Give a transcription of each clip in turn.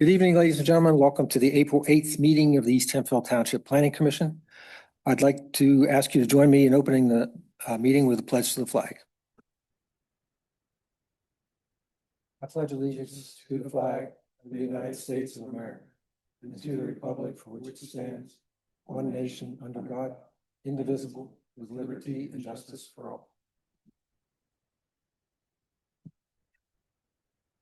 Good evening, ladies and gentlemen. Welcome to the April 8th meeting of the East Hempfield Township Planning Commission. I'd like to ask you to join me in opening the meeting with a pledge to the flag. I pledge allegiance to the flag of the United States of America and to the republic for which it stands, one nation under God, indivisible, with liberty and justice for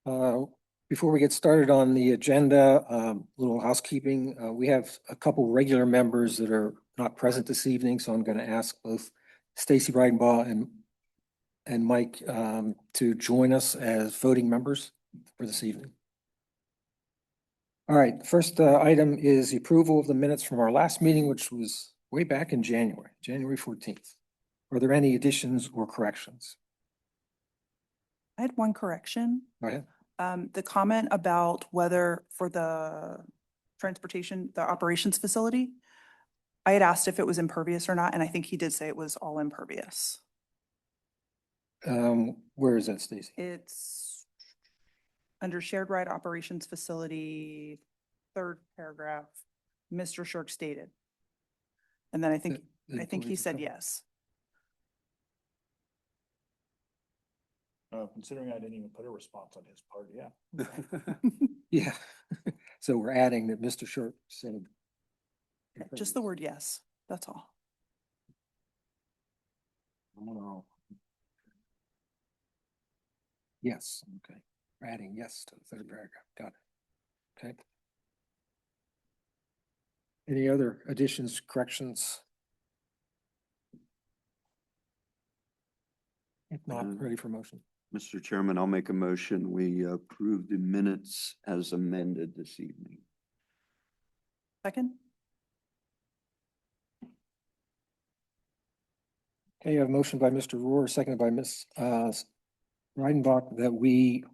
all. Before we get started on the agenda, little housekeeping. We have a couple regular members that are not present this evening, so I'm going to ask both Stacy Breidenbaugh and Mike to join us as voting members for this evening. All right, the first item is the approval of the minutes from our last meeting, which was way back in January 14th. Are there any additions or corrections? I had one correction. Go ahead. The comment about whether for the transportation, the operations facility, I had asked if it was impervious or not, and I think he did say it was all impervious. Where is that, Stacy? It's under shared ride operations facility, third paragraph, Mr. Shirk stated. And then I think he said yes. Considering I didn't even put a response on his part, yeah. Yeah. So we're adding that Mr. Shirk said. Just the word yes, that's all. Oh. Yes, okay. We're adding yes to the third paragraph. Got it. Okay. Any other additions, corrections? If not, ready for motion. Mr. Chairman, I'll make a motion. We approve the minutes as amended this evening. Second? Okay, you have a motion by Mr. Rohr, seconded by Ms. Reidenbach, that we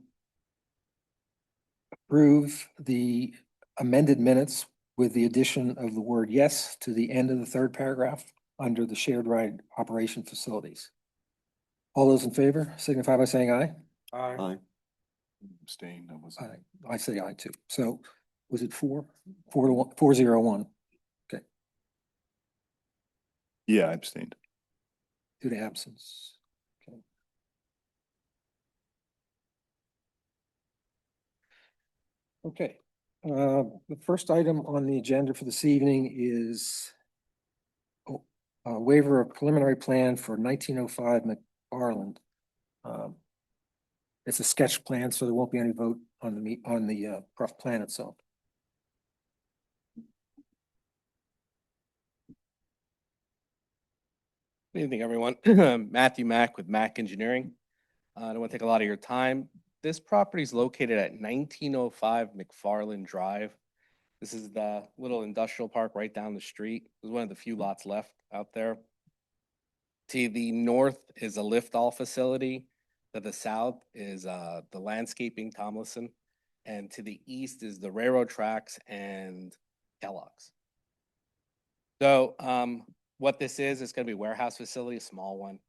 approve the amended minutes with the addition of the word yes to the end of the third paragraph under the shared ride operation facilities. All those in favor signify by saying aye. Aye. Abstain. That was. I say aye too. So was it 4-1? Okay. Yeah, I abstained. Due to absence. Okay. Okay. The first item on the agenda for this evening is a waiver of preliminary plan for 1905 McFarland. It's a sketch plan, so there won't be any vote on the rough plan itself. Good evening, everyone. Matthew Mack with Mack Engineering. I don't want to take a lot of your time. This property is located at 1905 McFarland Drive. This is the little industrial park right down the street. It's one of the few lots left out there. To the north is a lift-all facility. To the south is the landscaping Tomlinson. And to the east is the railroad tracks and Kellogg's. So what this is going to be a warehouse facility, a small one.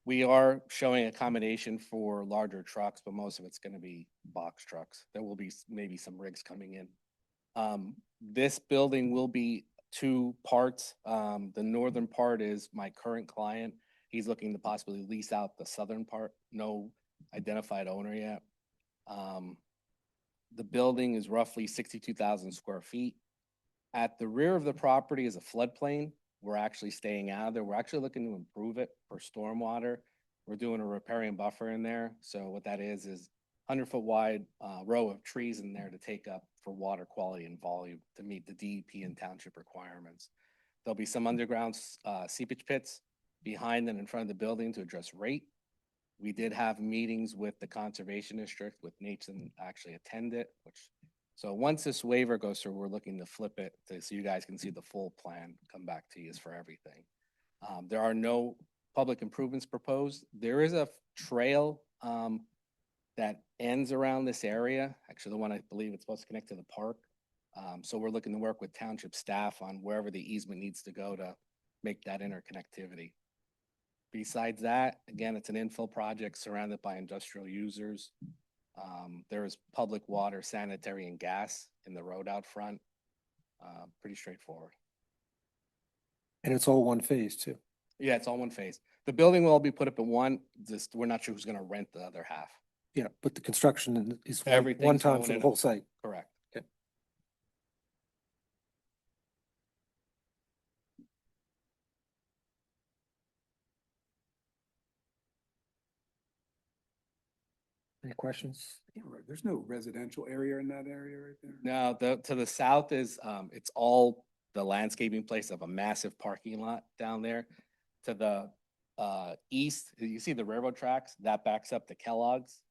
We are showing accommodation for larger trucks, but most of it's going to be box trucks. There will be maybe some rigs coming in. This building will be two parts. The northern part is my current client. He's looking to possibly lease out the southern part. No identified owner yet. The building is roughly 62,000 square feet. At the rear of the property is a floodplain. We're actually staying out of there. We're actually looking to improve it for stormwater. We're doing a riparian buffer in there. So what that is 100-foot wide row of trees in there to take up for water quality and volume to meet the DEP and township requirements. There'll be some underground seepage pits behind and in front of the building to address rate. We did have meetings with the conservation district, with Nathan actually attend it, so once this waiver goes through, we're looking to flip it so you guys can see the full plan, come back to you for everything. There are no public improvements proposed. There is a trail that ends around this area. Actually, the one I believe it's supposed to connect to the park. So we're looking to work with township staff on wherever the easement needs to go to make that interconnectivity. Besides that, again, it's an infill project surrounded by industrial users. There is public water, sanitary, and gas in the road out front. Pretty straightforward. And it's all one phase too. Yeah, it's all one phase. The building will all be put up in one, just, we're not sure who's gonna rent the other half. Yeah, but the construction is one Everything's time going for the in. whole site. Correct. Any questions? There's no residential area in that area right there. Now, to the south is, it's all the landscaping place of a massive parking lot down there. To the east, you see the railroad tracks, that backs up to Kellogg's.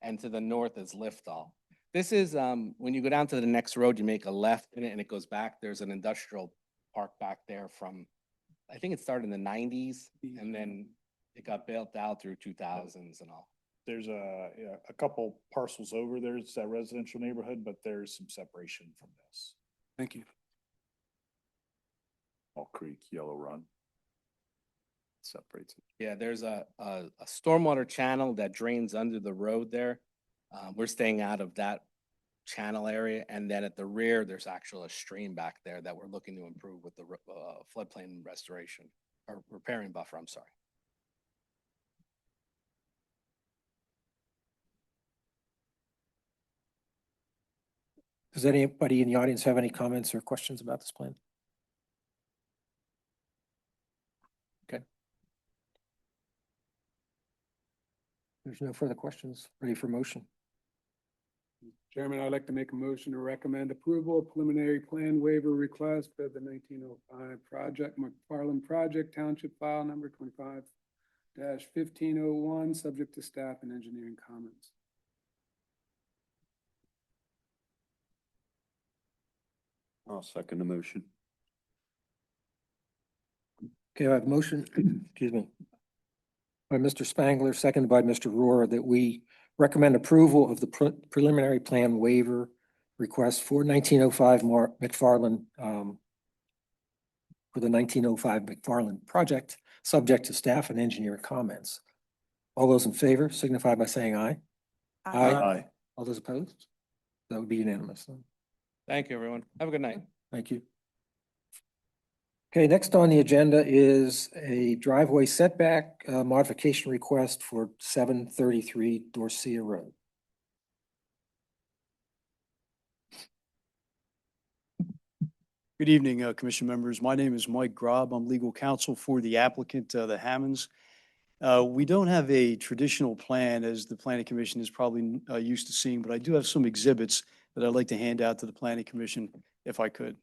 And to the north is Liftall. This is, when you go down to the next road, you make a left in it and it goes back. There's an industrial park back there from, I think it started in the nineties and then it got built out through 2000s and all. There's a couple parcels over there. It's that residential neighborhood, but there's some separation from this. Thank you. All Creek, Yellow Run. Separates it. Yeah, there's a stormwater channel that drains under the road there. We're staying out of that channel area. And then at the rear, there's actually a stream back there that we're looking to improve with the floodplain restoration or repairing buffer, I'm sorry. Does anybody in the audience have any comments or questions about this plan? Okay. There's no further questions. Ready for motion? Chairman, I'd like to make a motion to recommend approval of preliminary plan waiver request for the 1905 project, McFarland Project Township File Number 25-1501, subject to staff and engineering comments. I'll second the motion. Okay, I have a motion, excuse me, by Mr. Spangler, seconded by Mr. Rohr, that we recommend approval of the preliminary plan waiver request for 1905 McFarland, for the 1905 McFarland project, subject to staff and engineer comments. All those in favor signify by saying aye. Aye. All those opposed? That would be unanimous. Then. Thank you, everyone. Have a good night. Thank you. Okay, next on the agenda is a driveway setback modification request for 733 Dorsia Road. Good evening, Commission members. My name is Mike Grob. I'm legal counsel for the applicant, the Hammonds. We don't have a traditional plan as the Planning Commission is probably used to seeing, but I do have some exhibits that I'd like to hand out to the Planning Commission if I could.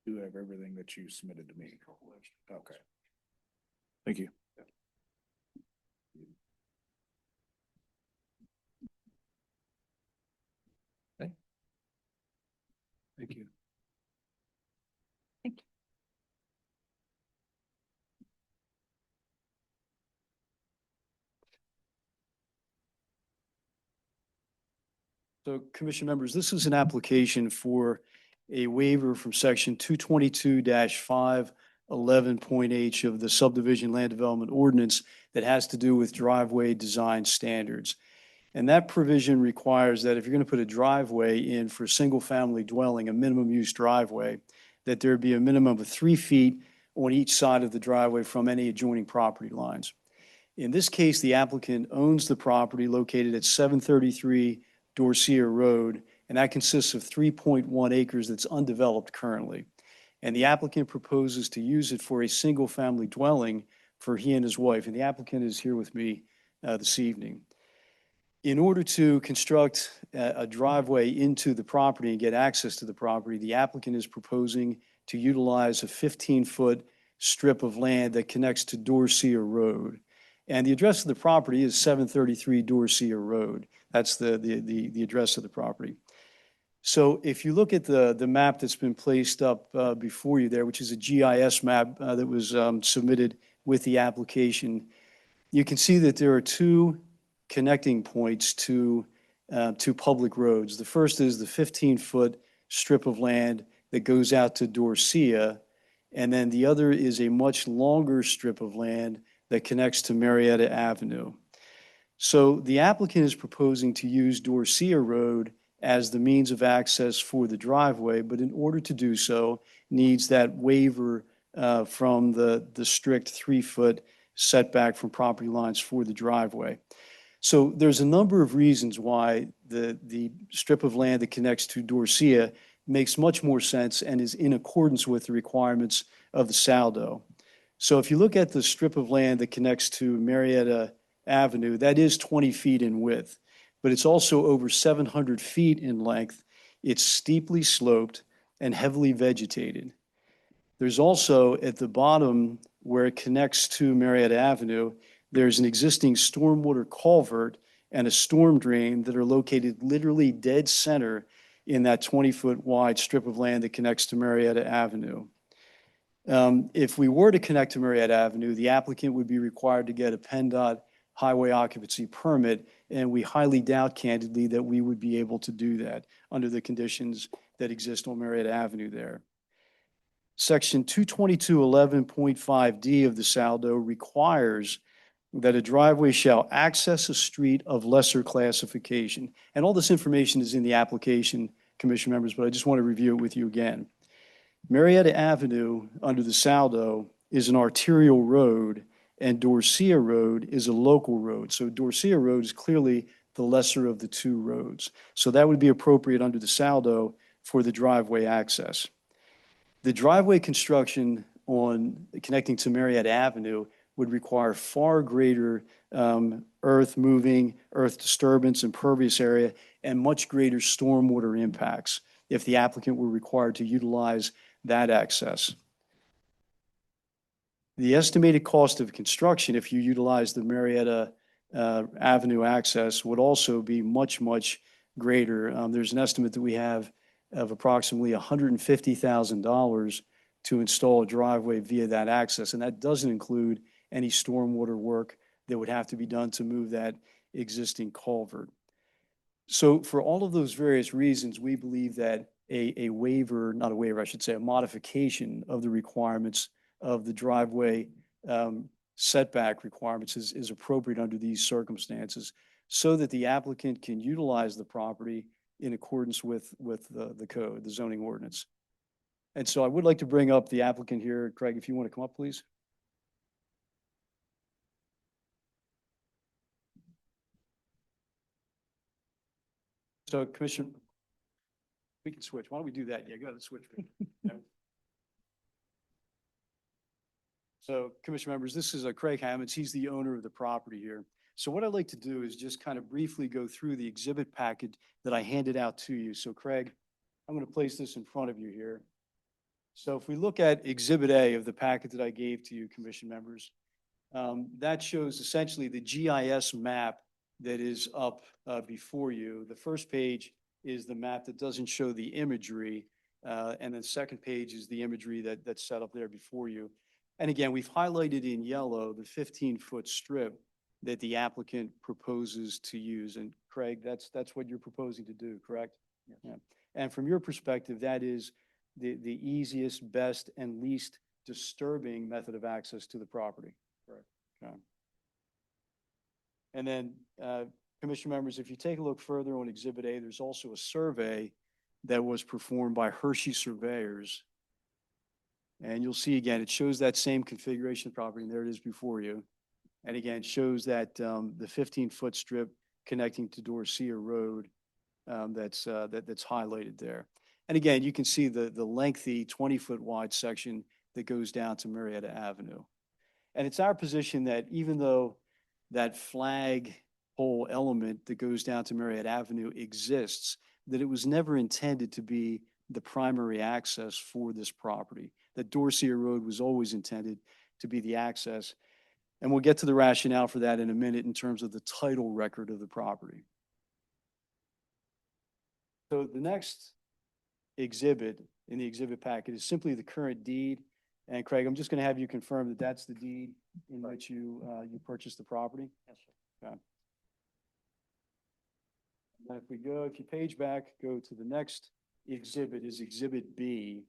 Do have everything that you submitted to me. Okay. Thank you. Thank you. So Commission members, this is an application for a waiver from section 222-511.h of the subdivision land development ordinance that has to do with driveway design standards. And that provision requires that if you're going to put a driveway in for a single family dwelling, a minimum use driveway, that there be a minimum of 3 feet on each side of the driveway from any adjoining property lines. In this case, the applicant owns the property located at 733 Dorsia Road, and that consists of 3.1 acres that's undeveloped currently. And the applicant proposes to use it for a single family dwelling for he and his wife. And the applicant is here with me this evening. In order to construct a driveway into the property and get access to the property, the applicant is proposing to utilize a 15-foot strip of land that connects to Dorsia Road. And the address of the property is 733 Dorsia Road. That's the address of the property. So if you look at the map that's been placed up before you there, which is a GIS map that was submitted with the application, you can see that there are 2 connecting points to public roads. The first is the 15-foot strip of land that goes out to Dorsia, and then the other is a much longer strip of land that connects to Marietta Avenue. So the applicant is proposing to use Dorsia Road as the means of access for the driveway, but in order to do so, needs that waiver from the strict 3-foot setback from property lines for the driveway. So there's a number of reasons why the strip of land that connects to Dorsia makes much more sense and is in accordance with the requirements of the Saldo. So if you look at the strip of land that connects to Marietta Avenue, that is 20 feet in width, but it's also over 700 feet in length. It's steeply sloped and heavily vegetated. There's also at the bottom where it connects to Marietta Avenue, there's an existing stormwater culvert and a storm drain that are located literally dead center in that 20-foot wide strip of land that connects to Marietta Avenue. If we were to connect to Marietta Avenue, the applicant would be required to get a PennDOT highway occupancy permit, and we highly doubt candidly that we would be able to do that under the conditions that exist on Marietta Avenue there. Section 222.11.5D of the Saldo requires that a driveway shall access a street of lesser classification. And all this information is in the application, Commission members, but I just want to review it with you again. Marietta Avenue, under the Saldo, is an arterial road, and Dorsia Road is a local road. So Dorsia Road is clearly the lesser of the two roads. So that would be appropriate under the Saldo for the driveway access. The driveway construction on connecting to Marietta Avenue would require far greater earth moving, earth disturbance, impervious area, and much greater stormwater impacts if the applicant were required to utilize that access. The estimated cost of construction, if you utilize the Marietta Avenue access, would also be much, much greater. There's an estimate that we have of approximately $150,000 to install a driveway via that access, and that doesn't include any stormwater work that would have to be done to move that existing culvert. So for all of those various reasons, we believe that a waiver, not a waiver, I should say, a modification of the requirements of the driveway setback requirements is appropriate under these circumstances so that the applicant can utilize the property in accordance with the code, the zoning ordinance. And so I would like to bring up the applicant here. Craig, if you want to come up, please. So Commissioner, we can switch. Why don't we do that? Yeah, go ahead and switch. Yeah. So Commissioner members, this is Craig Hammonds. He's the owner of the property here. So what I'd like to do is just kind of briefly go through the exhibit package that I handed out to you. So Craig, I'm going to place this in front of you here. So if we look at Exhibit A of the packet that I gave to you, Commission members, that shows essentially the GIS map that is up before you. The first page is the map that doesn't show the imagery, and then the second page is the imagery that's set up there before you. And again, we've highlighted in yellow the 15-foot strip that the applicant proposes to use. And Craig, that's what you're proposing to do, correct? Yes. Yeah. And from your perspective, that is the easiest, best, and least disturbing method of access to the property. Correct. Okay. And then, Commission members, if you take a look further on Exhibit A, there's also a survey that was performed by Hershey Surveyors. And you'll see again, it shows that same configuration of property, and there it is before you. And again, it shows that the 15-foot strip connecting to Dorsia Road that's highlighted there. And again, you can see the lengthy 20-foot wide section that goes down to Marietta Avenue. And it's our position that even though that flag pole element that goes down to Marietta Avenue exists, that it was never intended to be the primary access for this property. That Dorsia Road was always intended to be the access. And we'll get to the rationale for that in a minute in terms of the title record of the property. So the next exhibit in the exhibit packet is simply the current deed. And Craig, I'm just going to have you confirm that that's the deed in which you purchased the property? Yes, sir. Okay. And if you page back, go to the next exhibit is Exhibit B.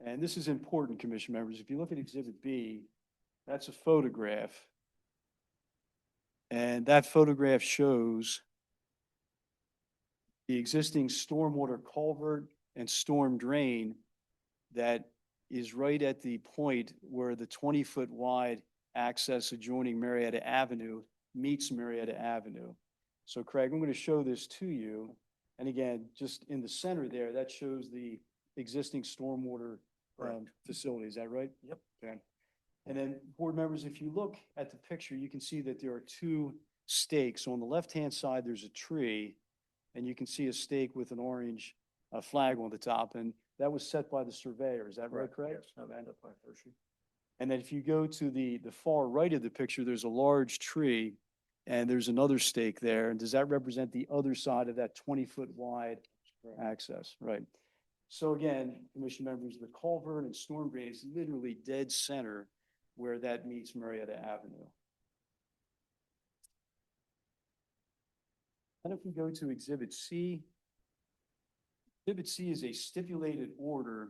And this is important, Commission members. If you look at Exhibit B, that's a photograph. And that photograph shows the existing stormwater culvert and storm drain that is right at the point where the 20-foot wide access adjoining Marietta Avenue meets Marietta Avenue. So Craig, I'm going to show this to you. And again, just in the center there, that shows the existing stormwater facility. Is that right? Yep. Okay. And then board members, if you look at the picture, you can see that there are two stakes. On the left-hand side, there's a tree, and you can see a stake with an orange flag on the top, and that was set by the surveyor. Is that right, Craig? Yes. And then if you go to the far right of the picture, there's a large tree, and there's another stake there. And does that represent the other side of that 20-foot wide access? Right. So again, commission members, the culvert and storm drain is literally dead center where that meets Marietta Avenue. And if we go to Exhibit C, Exhibit C is a stipulated order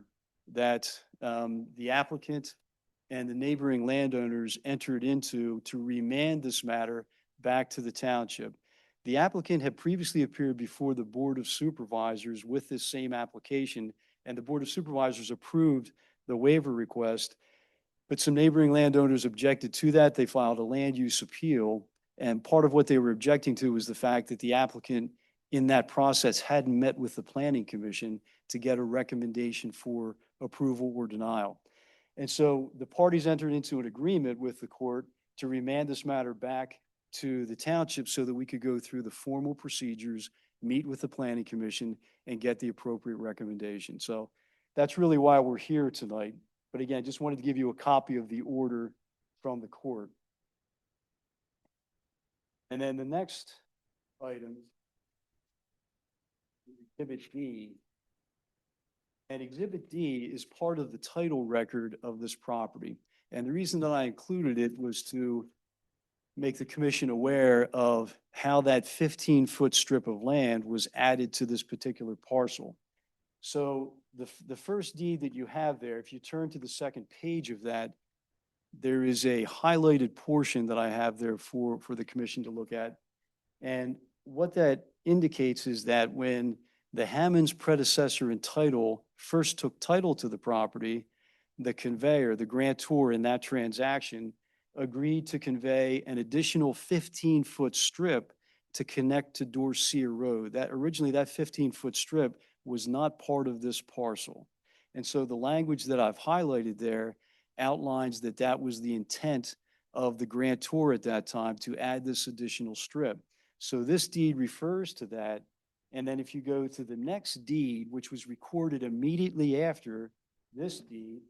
that the applicant and the neighboring landowners entered into to remand this matter back to the township. The applicant had previously appeared before the Board of Supervisors with this same application, and the Board of Supervisors approved the waiver request, but some neighboring landowners objected to that. They filed a land use appeal, and part of what they were objecting to was the fact that the applicant in that process hadn't met with the Planning Commission to get a recommendation for approval or denial. And so the parties entered into an agreement with the court to remand this matter back to the township so that we could go through the formal procedures, meet with the Planning Commission, and get the appropriate recommendation. So that's really why we're here tonight. But again, just wanted to give you a copy of the order from the court. And then the next item, Exhibit D. And Exhibit D is part of the title record of this property. And the reason that I included it was to make the commission aware of how that 15-foot strip of land was added to this particular parcel. So the first deed that you have there, if you turn to the second page of that, there is a highlighted portion that I have there for the commission to look at. And what that indicates is that when the Hammond's predecessor in title first took title to the property, the conveyor, the grantor in that transaction, agreed to convey an additional 15-foot strip to connect to Dorsia Road. That originally, that 15-foot strip was not part of this parcel. And so the language that I've highlighted there outlines that that was the intent of the grantor at that time to add this additional strip. So this deed refers to that. And then if you go to the next deed, which was recorded immediately after this deed,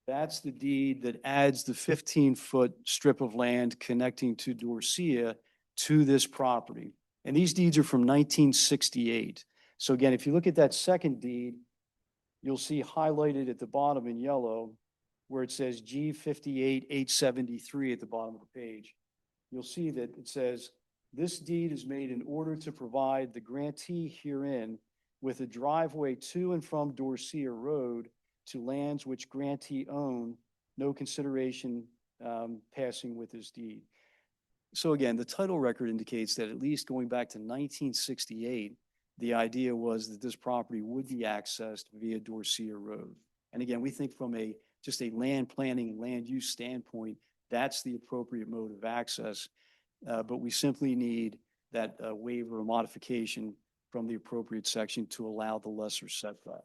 that's the deed that adds the 15-foot strip of land connecting to Dorsia to this property. And these deeds are from 1968. So again, if you look at that second deed, you'll see highlighted at the bottom in yellow where it says G58-873 at the bottom of the page. You'll see that it says, this deed is made in order to provide the grantee herein with a driveway to and from Dorsia Road to lands which grantee own, no consideration passing with this deed. So again, the title record indicates that at least going back to 1968, the idea was that this property would be accessed via Dorsia Road. And again, we think from just a land planning and land use standpoint, that's the appropriate mode of access. But we simply need that waiver or modification from the appropriate section to allow the lesser setback.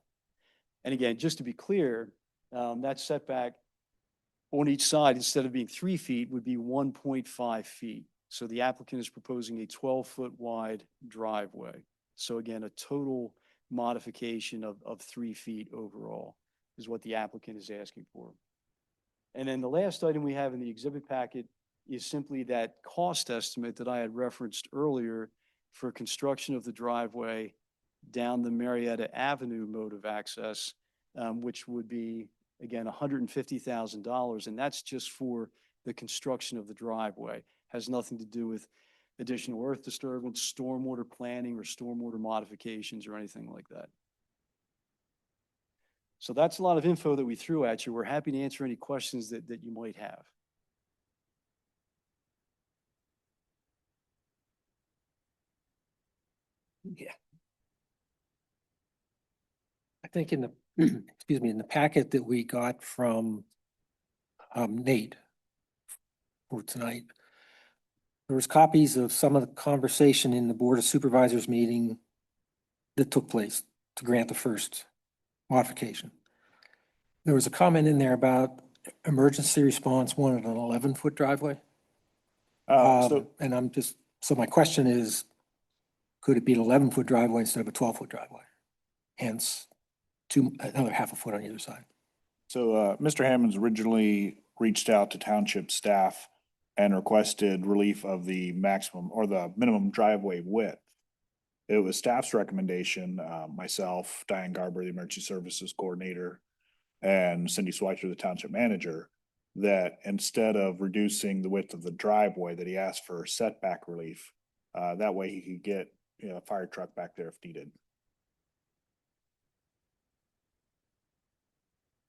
And again, just to be clear, that setback on each side, instead of being 3 feet, would be 1.5 feet. So the applicant is proposing a 12-foot wide driveway. So again, a total modification of 3 feet overall is what the applicant is asking for. And then the last item we have in the exhibit packet is simply that cost estimate that I had referenced earlier for construction of the driveway down the Marietta Avenue mode of access, which would be, again, $150,000. And that's just for the construction of the driveway. Has nothing to do with additional earth disturbance, stormwater planning, or stormwater modifications or anything like that. So that's a lot of info that we threw at you. We're happy to answer any questions that you might have. Yeah. I think in the, excuse me, in the packet that we got from Nate for tonight, there was copies of some of the conversation in the Board of Supervisors meeting that took place to grant the first modification. There was a comment in there about emergency response wanted an 11-foot driveway. And I'm just, so my question is, could it be an 11-foot driveway instead of a 12-foot driveway? Hence, another half a foot on either side. So, Mr. Hammond's originally reached out to township staff and requested relief of the maximum or the minimum driveway width. It was staff's recommendation, myself, Diane Garber, the emergency services coordinator, and Cindy Schweitzer, the township manager, that instead of reducing the width of the driveway, that he asked for setback relief. That way he could get, a fire truck back there if needed.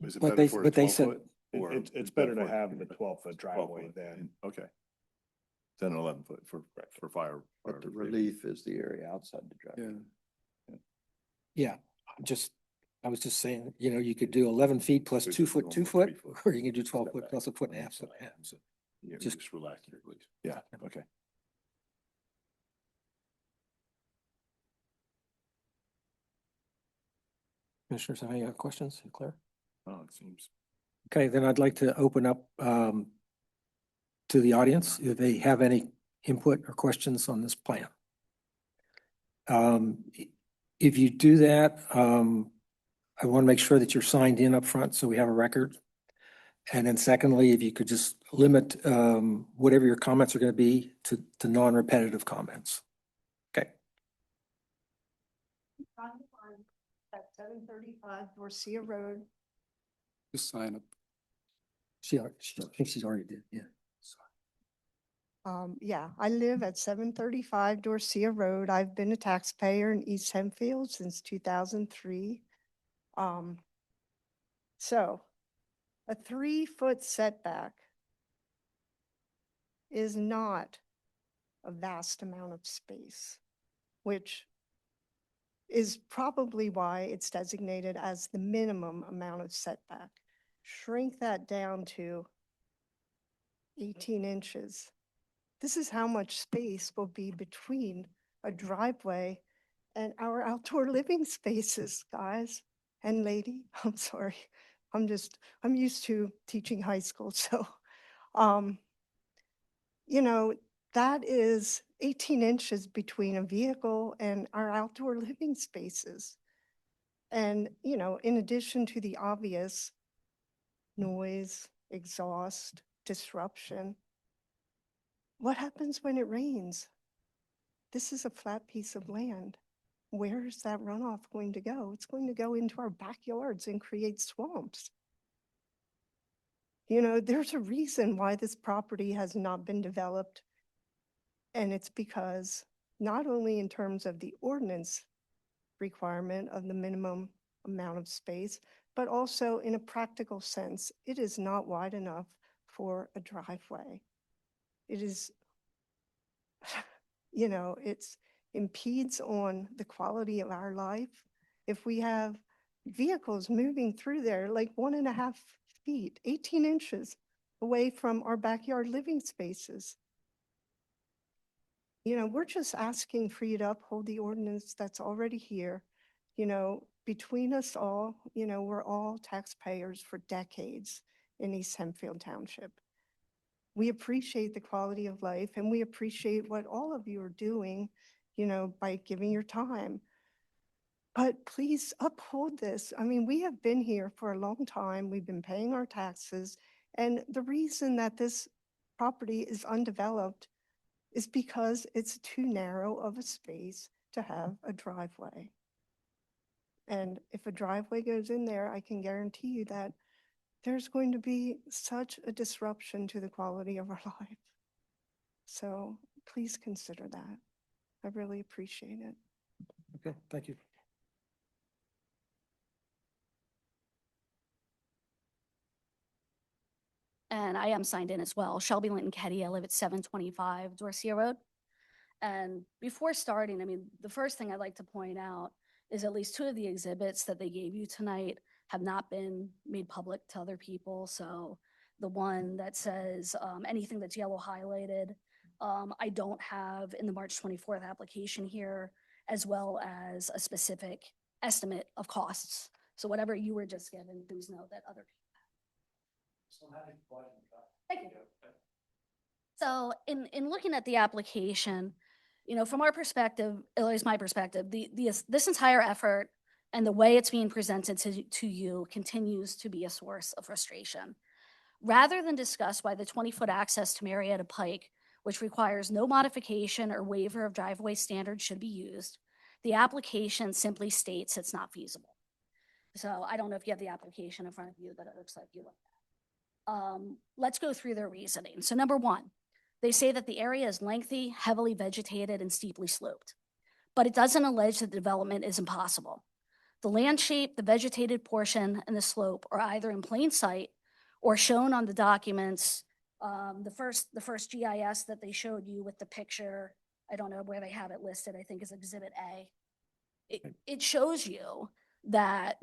Is it But better they- for a but they 12 said- foot? or It's is better to for- have the 12-foot 12 driveway foot? than. Okay. Than 11 foot for fire. But the fire- relief is the area outside the driveway. Yeah. Yeah, I was just saying, you could do 11 feet plus There's 2 a foot, normal 2 foot, 3 foot or you can do 12 step foot back plus a foot and a on half, each foot and a half. side. So, yeah, Just- just relax your release. Yeah, okay. Commissioners have any other questions? Claire? Oh, it seems. Okay, then I'd like to open up to the audience if they have any input or questions on this plan. If you do that, I want to make sure that you're signed in up front so we have a record. And then secondly, if you could just limit whatever your comments are going to be to non-repetitive comments. Okay. At 735 Dorsia Road. Just sign up. I think she's already did, yeah. Yeah, I live at 735 Dorsia Road. I've been a taxpayer in East Hempfield since 2003. So a 3-foot setback is not a vast amount of space, which is probably why it's designated as the minimum amount of setback. Shrink that down to 18 inches. This is how much space will be between a driveway and our outdoor living spaces, guys and lady. I'm sorry. I'm used to teaching high school. So, that is 18 inches between a vehicle and our outdoor living spaces. And, in addition to the obvious noise, exhaust, disruption, what happens when it rains? This is a flat piece of land. Where is that runoff going to go? It's going to go into our backyards and create swamps. There's a reason why this property has not been developed. And it's because not only in terms of the ordinance requirement of the minimum amount of space, but also in a practical sense, it is not wide enough for a driveway. It is, it impedes on the quality of our life. If we have vehicles moving through there like 1.5 feet, 18 inches away from our backyard living spaces, we're just asking for you to uphold the ordinance that's already here. Between us all, we're all taxpayers for decades in East Hempfield Township. We appreciate the quality of life and we appreciate what all of you are doing, by giving your time. But please uphold this. I mean, we have been here for a long time. We've been paying our taxes. And the reason that this property is undeveloped is because it's too narrow of a space to have a driveway. And if a driveway goes in there, I can guarantee you that there's going to be such a disruption to the quality of our life. So please consider that. I really appreciate it. Okay, thank you. And I am signed in as well. Shelby Linton Ketty. I live at 725 Dorsia Road. And before starting, I mean, the first thing I'd like to point out is at least two of the exhibits that they gave you tonight have not been made public to other people. So the one that says anything that's yellow highlighted, I don't have in the March 24th application here, as well as a specific estimate of costs. So whatever you were just given, please note that other people. Thank you. So in looking at the application, you know, from our perspective, at least my perspective, this entire effort and the way it's being presented to you continues to be a source of frustration. Rather than discuss why the 20-foot access to Marietta Pike, which requires no modification or waiver of driveway standards, should be used, the application simply states it's not feasible. So I don't know if you have the application in front of you, but it looks like you looked at. Let's go through their reasoning. So number one, they say that the area is lengthy, heavily vegetated, and steeply sloped, but it doesn't allege that development is impossible. The land shape, the vegetated portion, and the slope are either in plain sight or shown on the documents. The first GIS that they showed you with the picture, I don't know where they have it listed, I think is Exhibit A. It shows you that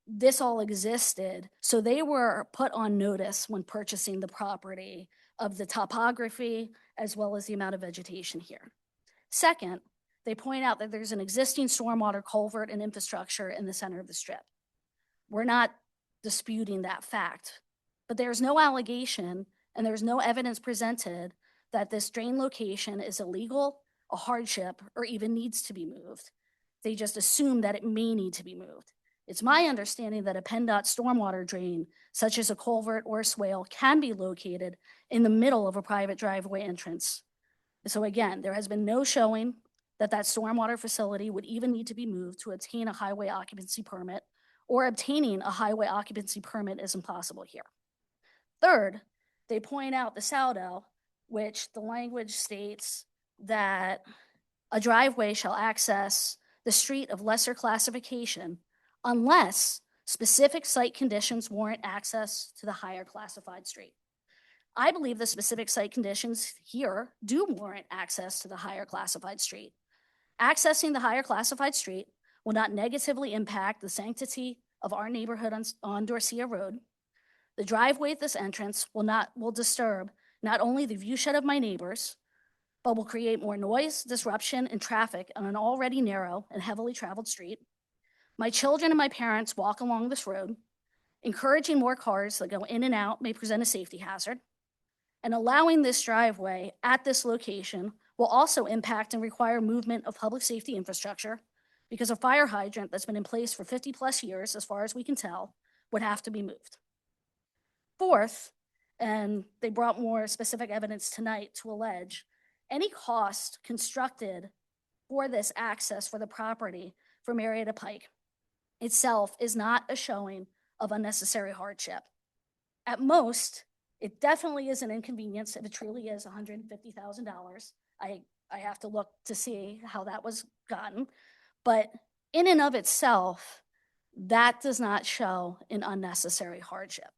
this all existed. So they were put on notice when purchasing the property of the topography as well as the amount of vegetation here. Second, they point out that there's an existing stormwater culvert and infrastructure in the center of the strip. We're not disputing that fact, but there's no allegation and there's no evidence presented that this drain location is illegal, a hardship, or even needs to be moved. They just assume that it may need to be moved. It's my understanding that a PennDOT stormwater drain, such as a culvert or a swale, can be located in the middle of a private driveway entrance. So again, there has been no showing that that stormwater facility would even need to be moved to obtain a highway occupancy permit, or obtaining a highway occupancy permit is impossible here. Third, they point out the Saudo, which the language states that a driveway shall access the street of lesser classification unless specific site conditions warrant access to the higher classified street. I believe the specific site conditions here do warrant access to the higher classified street. Accessing the higher classified street will not negatively impact the sanctity of our neighborhood on Dorsia Road. The driveway at this entrance will disturb not only the viewshed of my neighbors, but will create more noise, disruption, and traffic on an already narrow and heavily traveled street. My children and my parents walk along this road. Encouraging more cars that go in and out may present a safety hazard. And allowing this driveway at this location will also impact and require movement of public safety infrastructure, because a fire hydrant that's been in place for 50+ years, as far as we can tell, would have to be moved. Fourth, and they brought more specific evidence tonight to allege, any cost constructed for this access for the property for Marietta Pike itself is not a showing of unnecessary hardship. At most, it definitely is an inconvenience if it truly is $150,000. I have to look to see how that was gotten. But in and of itself, that does not show an unnecessary hardship.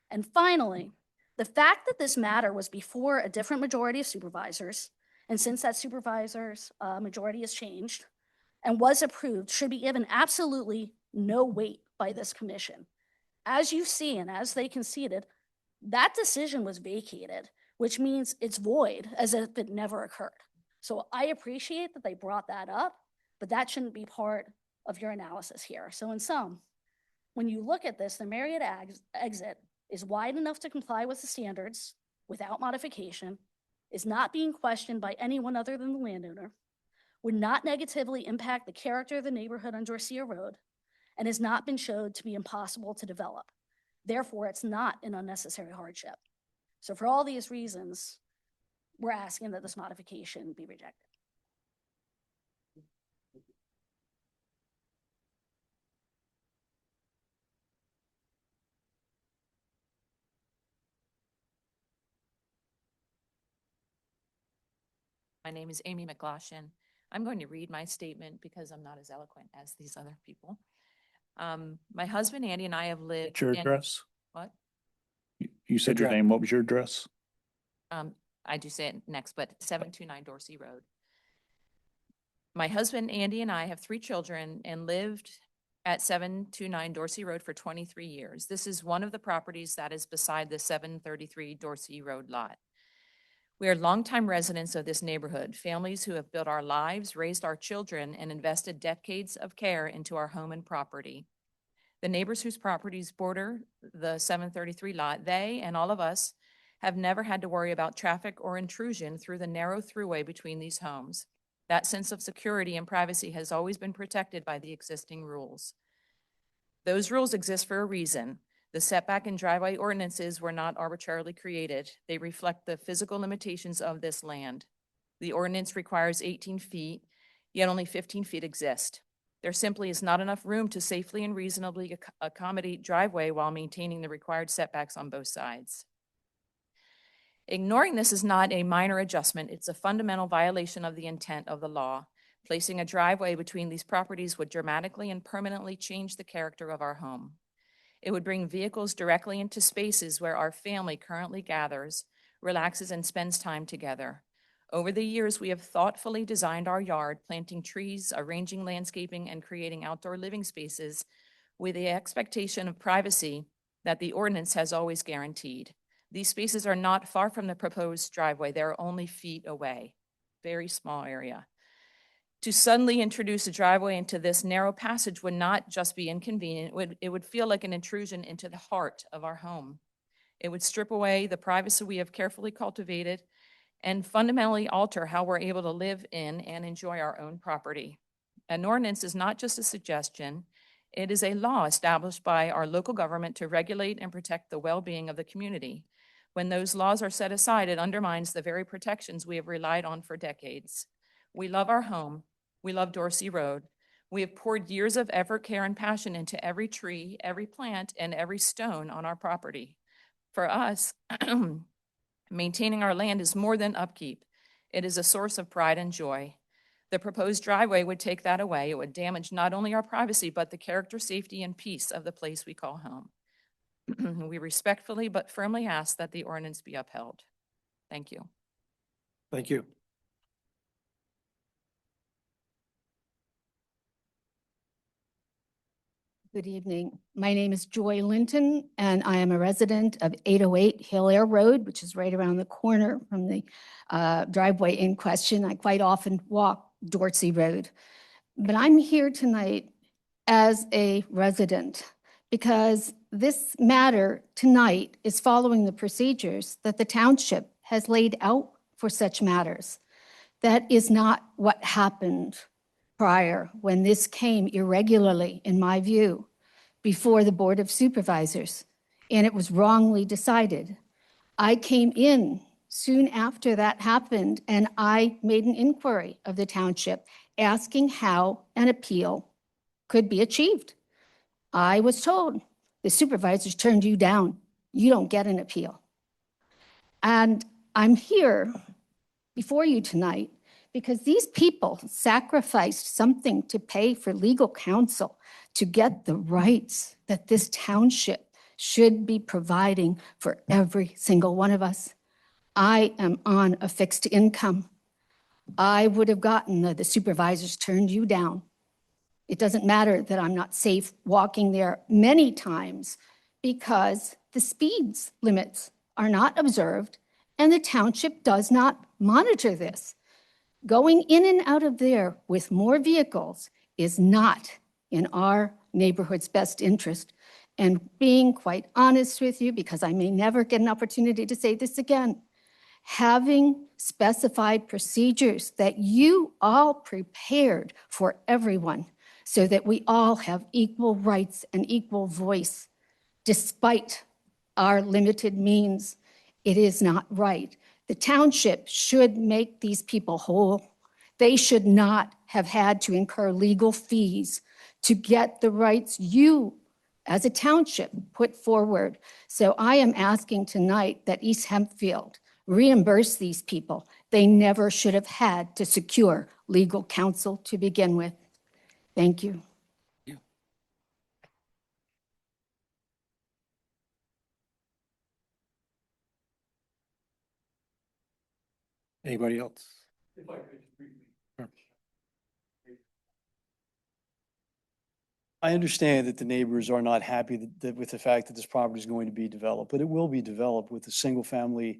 And finally, the fact that this matter was before a different majority of supervisors, and since that supervisor's majority has changed and was approved, should be given absolutely no weight by this commission. As you see, and as they conceded, that decision was vacated, which means it's void, as if it never occurred. So I appreciate that they brought that up, but that shouldn't be part of your analysis here. So in sum, when you look at this, the Marietta exit is wide enough to comply with the standards without modification, is not being questioned by anyone other than the landowner, would not negatively impact the character of the neighborhood on Dorsia Road, and has not been showed to be impossible to develop. Therefore, it's not an unnecessary hardship. So for all these reasons, we're asking that this modification be rejected. My name is Amy McLaughlin. I'm going to read my statement because I'm not as eloquent as these other people. My husband Andy and I have lived. What's your address? What? You said your name. What was your address? I do say it next, but 729 Dorsey Road. My husband Andy and I have 3 children and lived at 729 Dorsey Road for 23 years. This is one of the properties that is beside the 733 Dorsey Road lot. We are longtime residents of this neighborhood, families who have built our lives, raised our children, and invested decades of care into our home and property. The neighbors whose properties border the 733 lot, they and all of us have never had to worry about traffic or intrusion through the narrow throughway between these homes. That sense of security and privacy has always been protected by the existing rules. Those rules exist for a reason. The setback and driveway ordinances were not arbitrarily created. They reflect the physical limitations of this land. The ordinance requires 18 feet, yet only 15 feet exist. There simply is not enough room to safely and reasonably accommodate driveway while maintaining the required setbacks on both sides. Ignoring this is not a minor adjustment, it's a fundamental violation of the intent of the law. Placing a driveway between these properties would dramatically and permanently change the character of our home. It would bring vehicles directly into spaces where our family currently gathers, relaxes, and spends time together. Over the years, we have thoughtfully designed our yard, planting trees, arranging landscaping, and creating outdoor living spaces with the expectation of privacy that the ordinance has always guaranteed. These spaces are not far from the proposed driveway. They're only feet away, very small area. To suddenly introduce a driveway into this narrow passage would not just be inconvenient, it would feel like an intrusion into the heart of our home. It would strip away the privacy we have carefully cultivated and fundamentally alter how we're able to live in and enjoy our own property. An ordinance is not just a suggestion, it is a law established by our local government to regulate and protect the well-being of the community. When those laws are set aside, it undermines the very protections we have relied on for decades. We love our home. We love Dorsey Road. We have poured years of effort, care, and passion into every tree, every plant, and every stone on our property. For us, maintaining our land is more than upkeep. It is a source of pride and joy. The proposed driveway would take that away. It would damage not only our privacy, but the character, safety, and peace of the place we call home. We respectfully but firmly ask that the ordinance be upheld. Thank you. Thank you. Good evening. My name is Joy Linton, and I am a resident of 808 Hill Air Road, which is right around the corner from the driveway in question. I quite often walk Dorsey Road. But I'm here tonight as a resident because this matter tonight is following the procedures that the township has laid out for such matters. That is not what happened prior when this came irregularly, in my view, before the Board of Supervisors, and it was wrongly decided. I came in soon after that happened, and I made an inquiry of the township asking how an appeal could be achieved. I was told, the supervisors turned you down. You don't get an appeal. And I'm here before you tonight because these people sacrificed something to pay for legal counsel to get the rights that this township should be providing for every single one of us. I am on a fixed income. I would have gotten the supervisors turned you down. It doesn't matter that I'm not safe walking there many times because the speeds limits are not observed and the township does not monitor this. Going in and out of there with more vehicles is not in our neighborhood's best interest. And being quite honest with you, because I may never get an opportunity to say this again, having specified procedures that you all prepared for everyone so that we all have equal rights and equal voice, despite our limited means, it is not right. The township should make these people whole. They should not have had to incur legal fees to get the rights you, as a township, put forward. So I am asking tonight that East Hempfield reimburse these people. They never should have had to secure legal counsel to begin with. Thank you. Anybody else? If I could just briefly. Sure. I understand that the neighbors are not happy with the fact that this property is going to be developed, but it will be developed with a single-family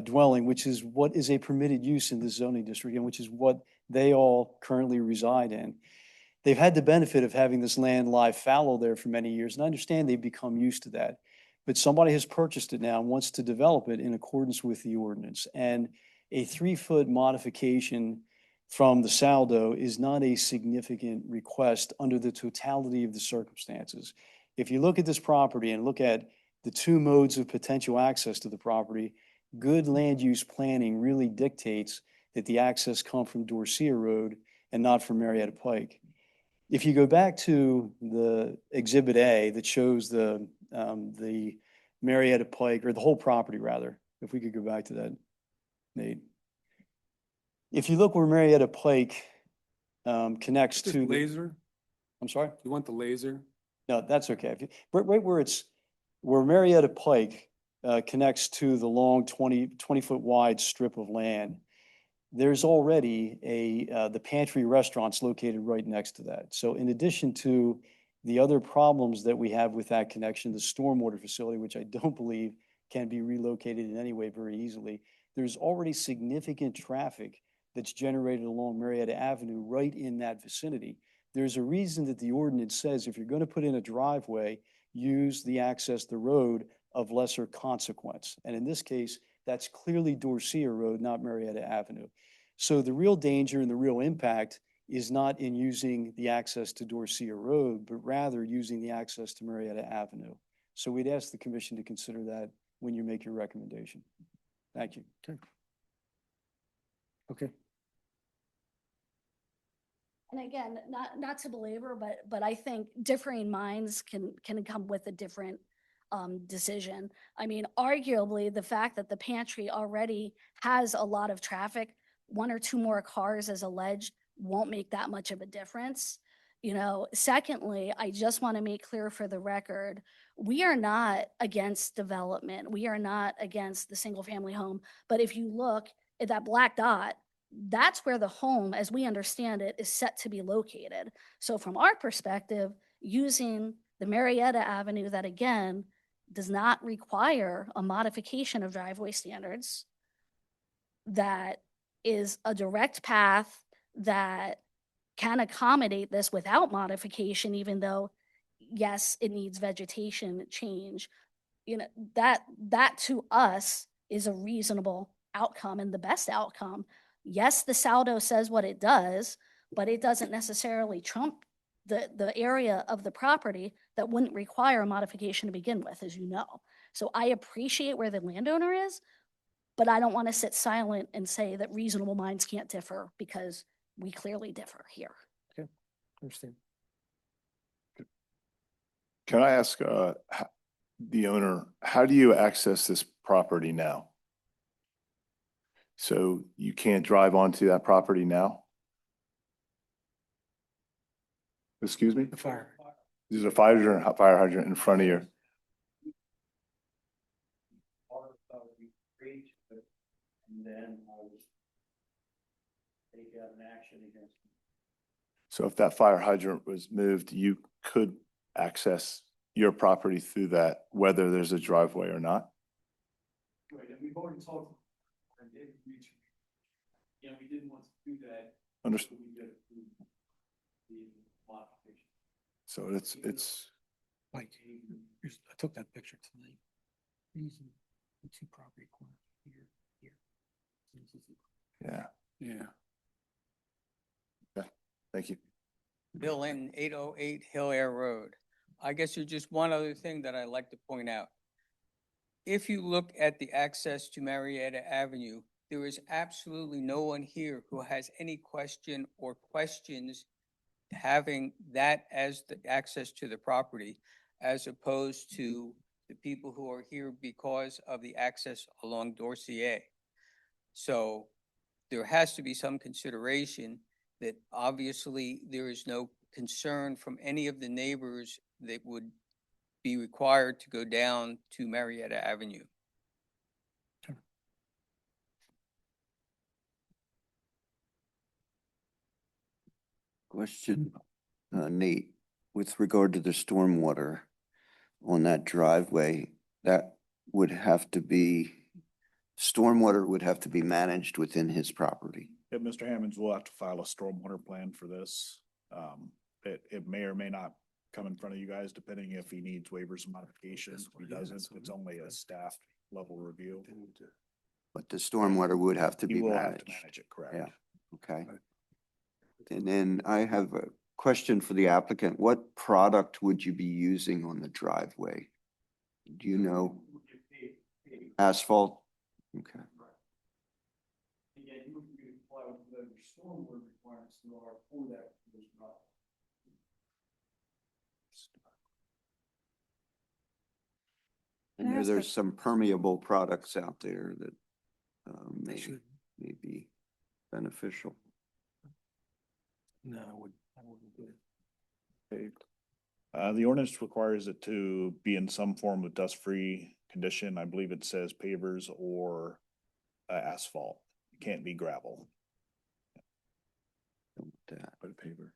dwelling, which is what is a permitted use in this zoning district and which is what they all currently reside in. They've had the benefit of having this land lie fallow there for many years, and I understand they've become used to that. But somebody has purchased it now and wants to develop it in accordance with the ordinance. And a 3-foot modification from the saldo is not a significant request under the totality of the circumstances. If you look at this property and look at the two modes of potential access to the property, good land use planning really dictates that the access come from Dorsia Road and not from Marietta Pike. If you go back to the Exhibit A that shows the Marietta Pike, or the whole property rather, if we could go back to that, Nate. If you look where Marietta Pike connects Just to the, laser? I'm sorry? You want the laser? No, that's okay. Right where Marietta Pike connects to the long 20-foot wide strip of land, there's already the pantry restaurant's located right next to that. So in addition to the other problems that we have with that connection, the stormwater facility, which I don't believe can be relocated in any way very easily, there's already significant traffic that's generated along Marietta Avenue right in that vicinity. There's a reason that the ordinance says if you're going to put in a driveway, use the access the road of lesser consequence. And in this case, that's clearly Dorsia Road, not Marietta Avenue. So the real danger and the real impact is not in using the access to Dorsia Road, but rather using the access to Marietta Avenue. So we'd ask the commission to consider that when you make your recommendation. Thank you. Okay. And again, not to belabor, but I think differing minds can come with a different decision. I mean, arguably, the fact that the pantry already has a lot of traffic, 1 or 2 more cars as alleged, won't make that much of a difference. You know, secondly, I just want to make clear for the record, we are not against development. We are not against the single family home. But if you look at that black dot, that's where the home, as we understand it, is set to be located. So from our perspective, using the Marietta Avenue, that again, does not require a modification of driveway standards, that is a direct path that can accommodate this without modification, even though, yes, it needs vegetation change. You know, that to us is a reasonable outcome and the best outcome. Yes, the saldo says what it does, but it doesn't necessarily trump the area of the property that wouldn't require a modification to begin with, as you know. So I appreciate where the landowner is, but I don't want to sit silent and say that reasonable minds can't differ, because we clearly differ here. Okay, understand. Can I ask the owner, how do you access this property now? So you can't drive onto that property now? Excuse me? The fire. There's a fire hydrant in front of you. So if that fire hydrant was moved, you could access your property through that, whether there's a driveway or not? Right, and we've already talked. Yeah, we didn't want to do that. Understood. So it's. Mike, I took that picture tonight. These are the 2 property corners here. Yeah, Yeah. thank you. Bill Linton, 808 Hill Air Road. I guess there's just one other thing that I'd like to point out. If you look at the access to Marietta Avenue, there is absolutely no one here who has any question or questions having that as the access to the property, as opposed to the people who are here because of the access along Dorsia. So there has to be some consideration that obviously there is no concern from any of the neighbors that would be required to go down to Marietta Avenue. Question, Nate, with regard to the stormwater on that driveway, that would have to be, stormwater would have to be managed within his property. Yeah, Mr. Hammonds will have to file a stormwater plan for this. It may or may not come in front of you guys, depending if he needs waivers and modifications. If he doesn't, it's only a staff level review. But the stormwater would have to He be will have to managed. manage it, correct? Yeah, okay. And then I have a question for the applicant. What product would you be using on the driveway? Do you know? Asphalt? Okay. I Can I know ask a- there's some permeable products out there that may should. be beneficial. No, I wouldn't do it. Okay. The ordinance requires it to be in some form of dust-free condition. I believe it says pavers or asphalt. It can't be gravel. But a paver.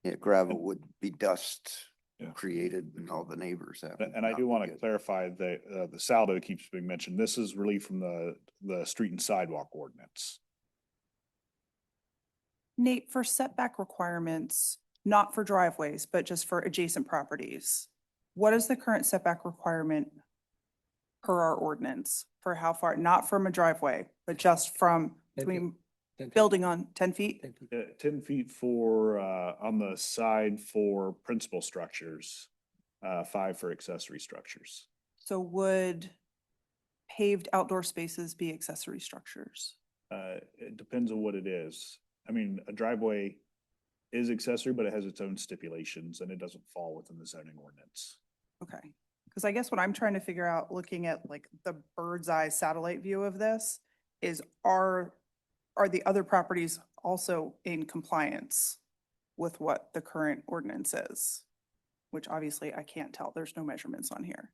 Yeah, gravel would be dust Yeah. created and all the neighbors have. And I do want to clarify that the saldo keeps being mentioned. This is relief from the street and sidewalk ordinance. Nate, for setback requirements, not for driveways, but just for adjacent properties, what is the current setback requirement per our ordinance for how far, not from a driveway, but just from 10 feet. between 10 feet. building on 10 feet? 10 feet. 10 feet for, on the side for principal structures, 5 for accessory structures. So would paved outdoor spaces be accessory structures? It depends on what it is. I mean, a driveway is accessory, but it has its own stipulations and it doesn't fall within the zoning ordinance. Okay, because I guess what I'm trying to figure out, looking at like the bird's eye satellite view of this, is are the other properties also in compliance with what the current ordinance is? Which obviously I can't tell. There's no measurements on here.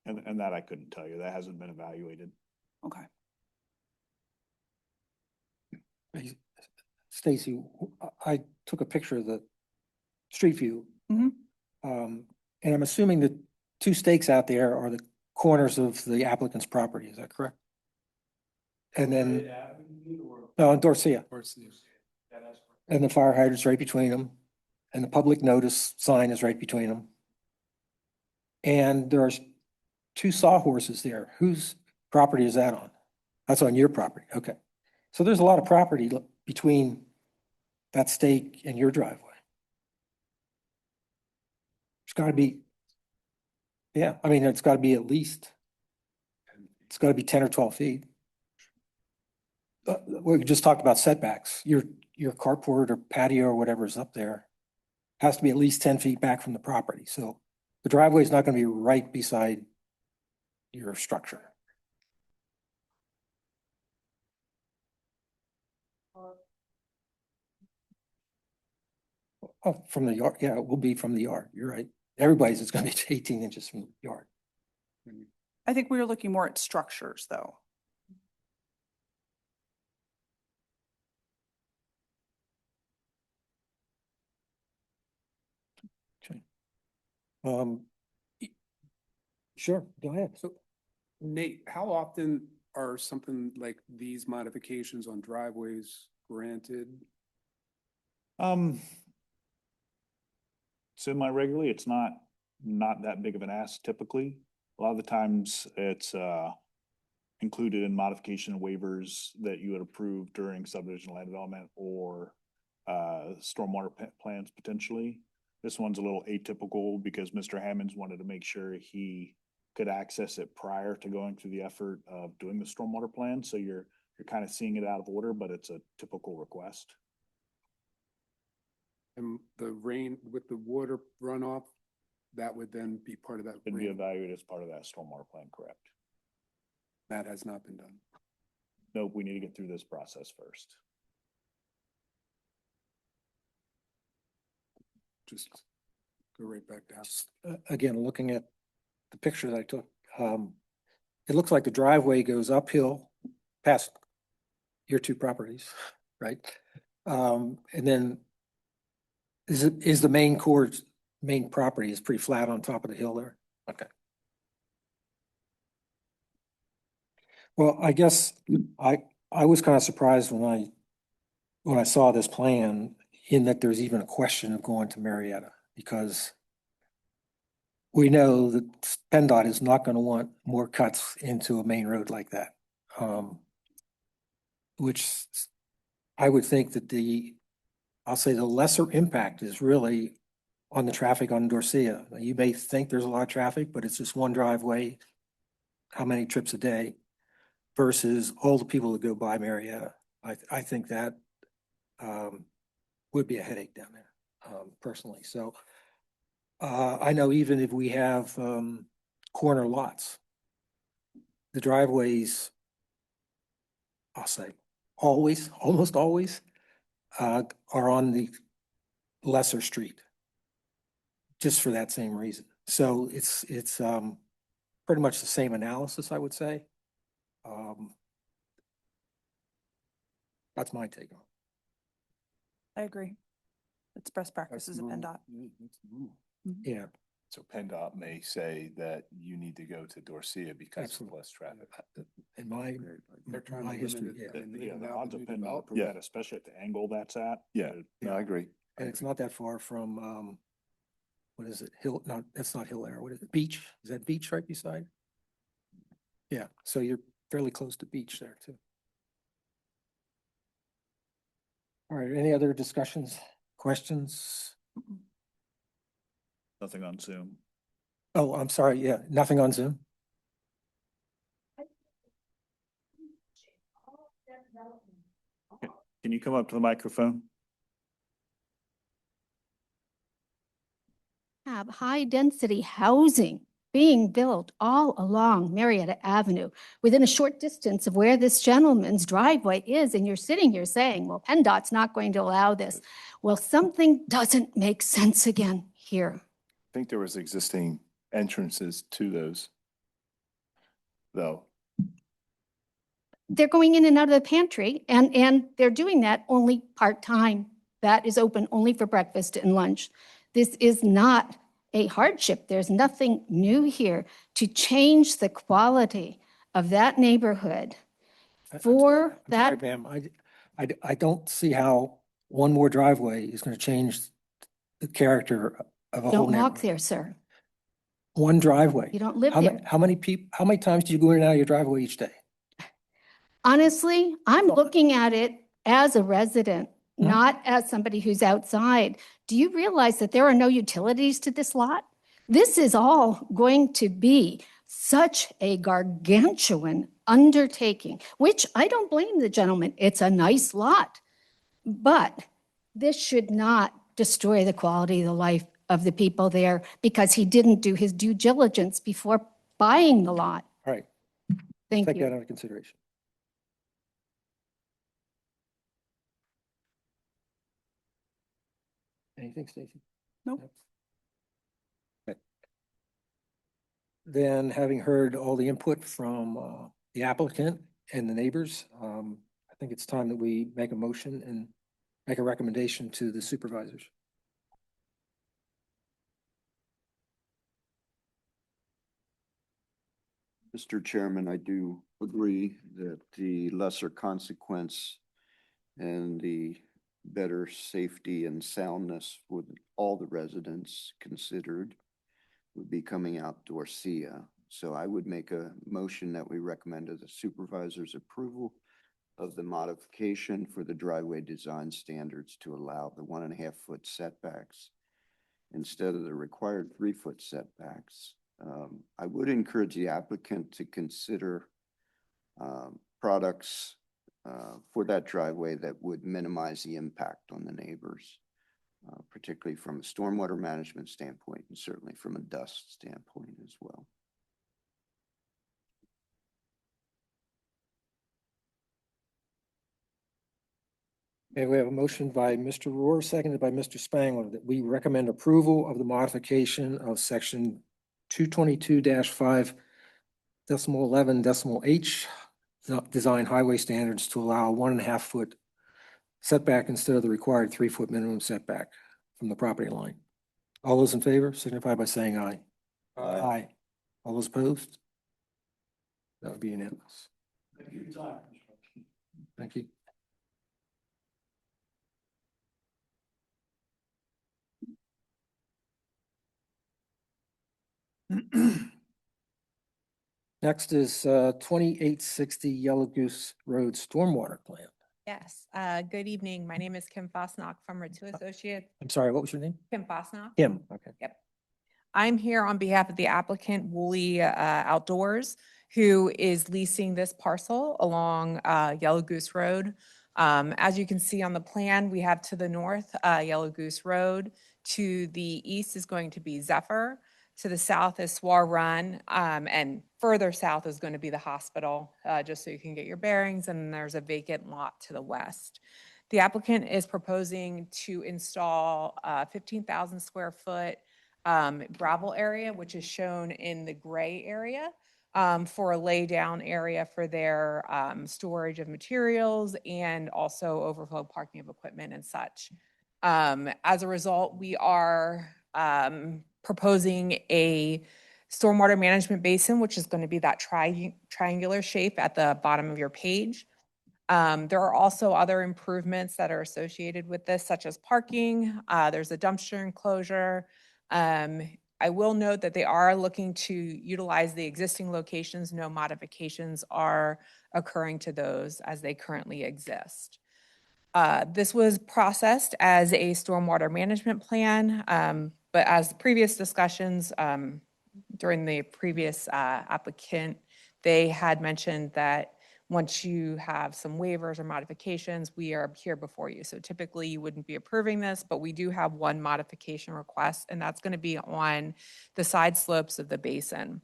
And that I couldn't tell you. That hasn't been evaluated. Okay. Stacy, I took a picture of the street view. Mhm. And I'm assuming the two stakes out there are the corners of the applicant's property, is that correct? And then, no, on Dorsia, and the fire hydrant's right between them, and the public notice sign is right between them. And there's two sawhorses there. Whose property is that on? That's on your property, okay. So there's a lot of property between that stake and your driveway. It's gotta be, yeah, I mean, it's gotta be at least, it's gotta be 10 or 12 feet. We just talked about setbacks. Your carport or patio or whatever is up there has to be at least 10 feet back from the property. So the driveway is not gonna be right beside your structure. Oh, from the yard, yeah, it will be from the yard. You're right. Everybody's is gonna be 18 inches from the yard. I think we were looking more at structures, though. Okay. Sure, go ahead. So Nate, how often are something like these modifications on driveways granted? Semi-regularly, it's not that big of an ask typically. A lot of the times it's included in modification waivers that you would approve during subdivision land development or stormwater plans potentially. This one's a little atypical because Mr. Hammonds wanted to make sure he could access it prior to going through the effort of doing the stormwater plan. So you're kind of seeing it out of order, but it's a typical request. And the rain with the water runoff, that would then be part of that. It'd be rain- evaluated as part of that stormwater plan, correct? That has not been done. Nope, we need to get through this process first. Just go right back down. Again, looking at the picture that I took, it looks like the driveway goes uphill past your two properties, right? And then Is the main court, main property is pretty flat on top of the hill there? Okay. Well, I guess I was kind of surprised when I saw this plan in that there's even a question of going to Marietta, because we know that PennDOT is not going to want more cuts into a main road like that. Which I would think that I'll say the lesser impact is really on the traffic on Dorsia. You may think there's a lot of traffic, but it's just one driveway, how many trips a day versus all the people that go by Marietta. I think that would be a headache down there, personally. So I know even if we have corner lots, the driveways, I'll say almost always are on the lesser street, just for that same reason. So it's pretty much the same analysis, I would say. That's my take on it. I agree. It's best practices of PennDOT. Yeah, So PennDOT may say that you need to go to Dorsia because of Absolutely. less traffic. in my They're trying to my limit history, it. yeah. And Yeah, the now odds the of new PennDOT development- approve that, especially at the angle that's at. Yeah, no, I agree. And it's not that far from what is it? No, that's not Hill Air. What is it? Beach? Is that Beach right beside? Yeah, so you're fairly close to Beach there too. All right, any other discussions, questions? Nothing on Zoom. Oh, I'm sorry, yeah, nothing on Zoom? Can you come up to the microphone? Have high-density housing being built all along Marietta Avenue within a short distance of where this gentleman's driveway is, and you're sitting here saying, well, PennDOT's not going to allow this. Well, something doesn't make sense again here. I think there was existing entrances to those, though. They're going in and out of the pantry, and they're doing that only part-time. That is open only for breakfast and lunch. This is not a hardship. There's nothing new here to change the quality of that neighborhood for I'm sorry, that. ma'am, I don't see how one more driveway is going to change the character of a whole Don't walk neighborhood. there, sir. One driveway. You don't live How there. How many times do you go in and out of your driveway each day? Honestly, I'm Well- looking at it as a resident, Hmm? not as somebody who's outside. Do you realize that there are no utilities to this lot? This is all going to be such a gargantuan undertaking, which I don't blame the gentleman. It's a nice lot. But this should not destroy the quality of the life of the people there because he didn't do his due diligence before buying the lot. All right, Thank take that you. under consideration. Anything, Stacy? Nope. Okay. Then, having heard all the input from the applicant and the neighbors, I think it's time that we make a motion and make a recommendation to the supervisors. Mr. Chairman, I do agree that the lesser consequence and the better safety and soundness for all the residents considered would be coming out Dorsia. So I would make a motion that we recommend to the supervisor's approval of the modification for the driveway design standards to allow the 1.5 foot setbacks instead of the required 3 foot setbacks. I would encourage the applicant to consider products for that driveway that would minimize the impact on the neighbors, particularly from a stormwater management standpoint and certainly from a dust standpoint as well. Okay, we have a motion by Mr. Rohr, seconded by Mr. Spangler, that we recommend approval of the modification of section 222-5.11.h design highway standards to allow 1.5 foot setback instead of the required 3 foot minimum setback from the property line. All those in favor signify by saying aye. Aye. All those opposed? That would be unanimous. Thank you. Next is 2860 Yellow Goose Road Stormwater Plan. Yes, good evening. My name is Kim Fosnock from Ritu Associates. I'm sorry, what was your name? Kim Fosnock. Kim, okay. Yep. I'm here on behalf of the applicant Woolly Outdoors, who is leasing this parcel along Yellow Goose Road. As you can see on the plan, we have to the north Yellow Goose Road. To the east is going to be Zephyr. To the south is Swar Run, and further south is going to be the hospital, just so you can get your bearings, and there's a vacant lot to the west. The applicant is proposing to install 15,000 square foot gravel area, which is shown in the gray area, for a lay down area for their storage of materials and also overflow parking of equipment and such. As a result, we are proposing a stormwater management basin, which is going to be that triangular shape at the bottom of your page. There are also other improvements that are associated with this, such as parking. There's a dumpster enclosure. I will note that they are looking to utilize the existing locations. No modifications are occurring to those as they currently exist. This was processed as a stormwater management plan, but as previous discussions during the previous applicant, they had mentioned that once you have some waivers or modifications, we are here before you. So typically you wouldn't be approving this, but we do have one modification request, and that's going to be on the side slopes of the basin.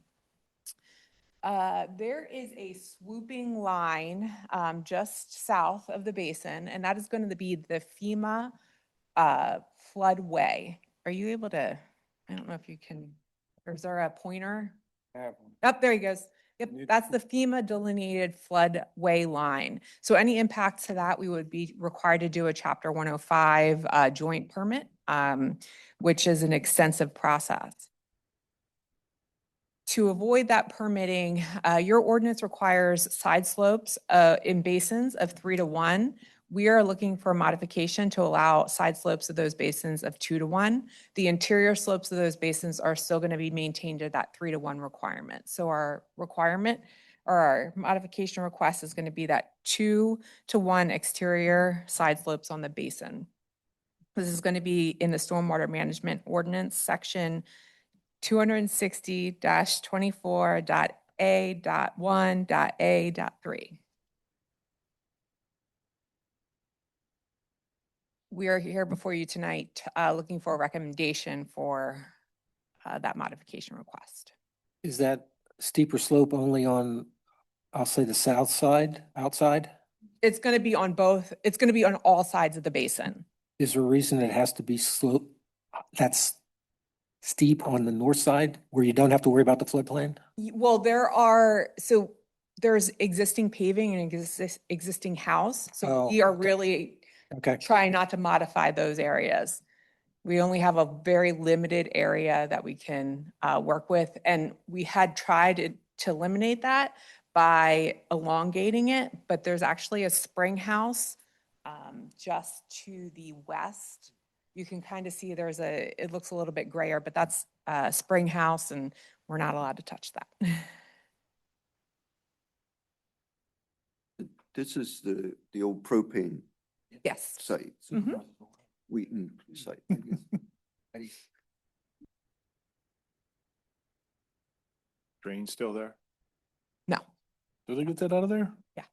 There is a swooping line just south of the basin, and that is going to be the FEMA floodway. Are you able to, I don't know if you can, or is there a pointer? Oh, there he goes. Yep, that's the FEMA delineated floodway line. So any impact to that, we would be required to do a Chapter 105 joint permit, which is an extensive process. To avoid that permitting, your ordinance requires side slopes in basins of 3-to-1. We are looking for a modification to allow side slopes of those basins of 2-to-1. The interior slopes of those basins are still going to be maintained at that 3-to-1 requirement. So our requirement or our modification request is going to be that 2-to-1 exterior side slopes on the basin. This is going to be in the stormwater management ordinance section 260-24.A.1.A.3. We are here before you tonight looking for a recommendation for that modification request. Is that steeper slope only on, I'll say the south side, outside? It's going to be on both. It's going to be on all sides of the basin. Is there a reason it has to be slope that's steep on the north side where you don't have to worry about the floodplain? Well, there's existing paving and existing house. So we are really trying not to modify those areas. We only have a very limited area that we can work with. And we had tried to eliminate that by elongating it, but there's actually a spring house just to the west. You can kind of see it looks a little bit grayer, but that's a spring house and we're not allowed to touch that. This is the old propane Yes. site, Mhm. Wheaton site. Drain still there? No. Did they get that out of there? Yeah.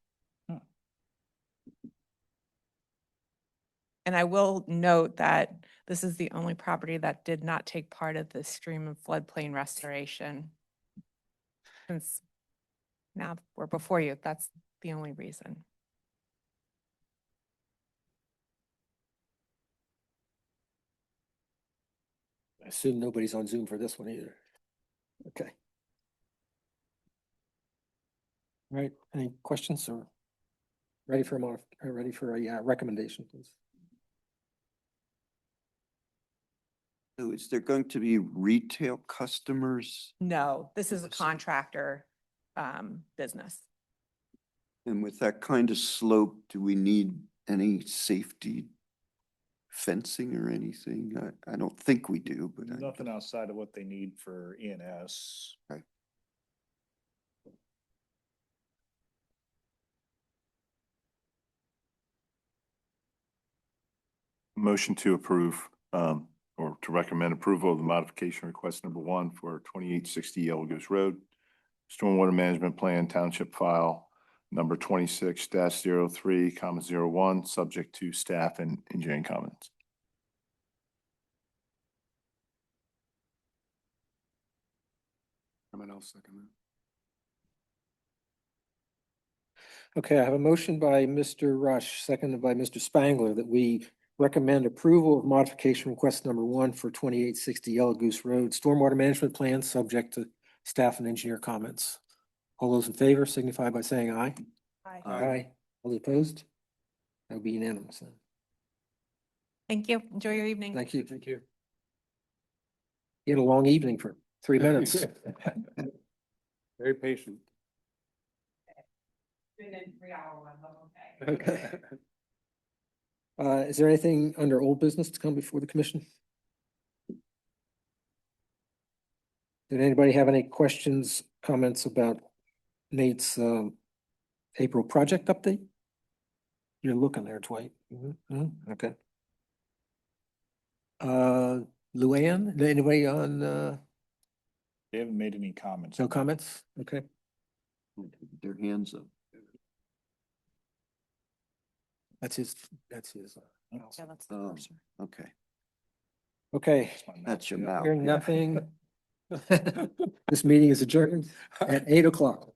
And I will note that this is the only property that did not take part of the stream and floodplain restoration. Since now we're before you, that's the only reason. I assume nobody's on Zoom for this one either. Okay. All right, any questions or ready for a recommendation, please? So is there going to be retail customers? No, this is a contractor business. And with that kind of slope, do we need any safety fencing or anything? I don't think we do, but Nothing outside of what they need for ENS. Okay. Motion to approve, or to recommend approval of the modification request number 1 for 2860 Yellow Goose Road. Stormwater Management Plan Township File number 26-03, 01, subject to staff and engineering comments. Someone else second that. Okay, I have a motion by Mr. Rush, seconded by Mr. Spangler, that we recommend approval of modification request number 1 for 2860 Yellow Goose Road, stormwater management plan, subject to staff and engineer comments. All those in favor signify by saying aye. Aye. All opposed? That would be unanimous then. Thank you. Enjoy your evening. Thank you. Thank you. You had a long evening for 3 minutes. Very patient. Okay. Is there anything under old business to come before the commission? Did anybody have any questions, comments about Nate's April project update? You're looking there, Dwight. Okay. Luann, anybody on, They haven't made any comments. no comments? Okay. their hands up. That's his. Yeah, that's the Oh, cursor. okay, Okay. that's your mouth. Hearing yeah. nothing. This meeting is adjourned at 8 o'clock.